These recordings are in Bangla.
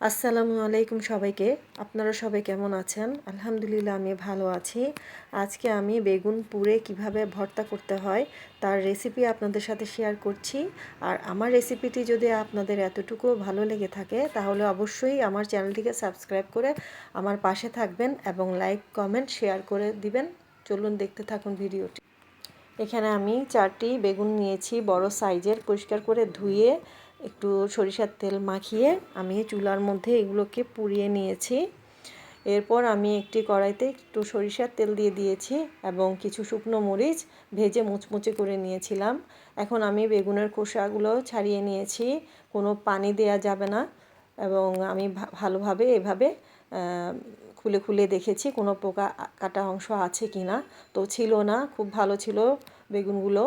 আসসালামু আলাইকুম সবাইকে। আপনারা সবাই কেমন আছেন? আলহামদুলিল্লাহ আমি ভালো আছি। আজকে আমি বেগুন পুড়ে কিভাবে ভর্তা করতে হয় তার রেসিপি আপনাদের সাথে শেয়ার করছি। আর আমার রেসিপিটি যদি আপনাদের এতটুকু ভালো লেগে থাকে তাহলে অবশ্যই আমার চ্যানেলটিকে সাবস্ক্রাইব করে আমার পাশে থাকবেন এবং লাইক, কমেন্ট, শেয়ার করে দিবেন। চলুন দেখতে থাকুন ভিডিওটি। এখানে আমি 4টি বেগুন নিয়েছি, বড় সাইজের। পরিষ্কার করে ধুয়ে একটু সরিষার তেল মাখিয়ে আমি চুলার মধ্যে এগুলোকে পুড়িয়ে নিয়েছি। এরপর আমি একটি কড়াইতে একটু সরিষার তেল দিয়ে দিয়েছি এবং কিছু শুকনো মরিচ ভেজে মুচমুচে করে নিয়েছিলাম। এখন আমি বেগুনের খোসাগুলো ছাড়িয়ে নিয়েছি, কোনো পানি দেয়া যাবে না। এবং আমি ভালোভাবে এভাবে খুলে খুলে দেখেছি কোনো পোকা কাটা অংশ আছে কি না। তো ছিল না, খুব ভালো ছিল বেগুনগুলো।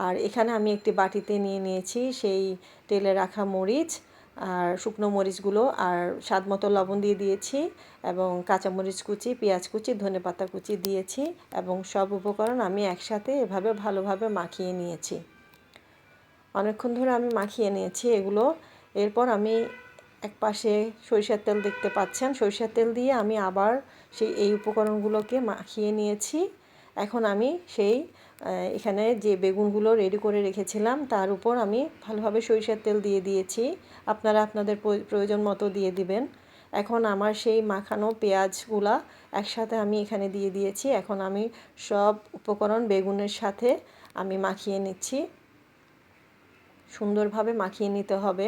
আর এখানে আমি একটি বাটিতে নিয়ে নিয়েছি সেই তেলে রাখা মরিচ আর শুকনো মরিচগুলো, আর স্বাদ মতো লবণ দিয়ে দিয়েছি এবং কাঁচামরিচ কুচি, পেঁয়াজ কুচি, ধনেপাতা কুচি দিয়েছি এবং সব উপকরণ আমি একসাথে এভাবে ভালোভাবে মাখিয়ে নিয়েছি। অনেকক্ষণ ধরে আমি মাখিয়ে নিয়েছি এগুলো। এরপর আমি এক পাশে সরিষার তেল দেখতে পাচ্ছেন, সরিষার তেল দিয়ে আমি আবার এই উপকরণগুলোকে মাখিয়ে নিয়েছি। এখন আমি এখানে যে বেগুনগুলো রেডি করে রেখেছিলাম তার উপর আমি ভালোভাবে সরিষার তেল দিয়ে দিয়েছি। আপনারা আপনাদের প্রয়োজন মতো দিয়ে দিবেন। এখন আমার সেই মাখানো পেঁয়াজগুলা একসাথে আমি এখানে দিয়ে দিয়েছি। এখন আমি সব উপকরণ বেগুনের সাথে আমি মাখিয়ে নিচ্ছি। সুন্দরভাবে মাখিয়ে নিতে হবে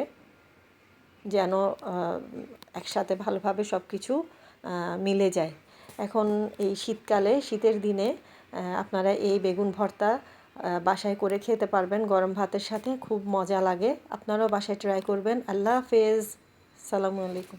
যেন একসাথে ভালোভাবে সব কিছু মিলে যায়। এখন এই শীতকালে, শীতের দিনে আপনারা এই বেগুন ভর্তা বাসায় করে খেতে পারবেন গরম ভাতের সাথে, খুব মজা লাগে। আপনারাও বাসায় ট্রাই করবেন। আল্লাহ হাফেজ, আসসালামু আলাইকুম।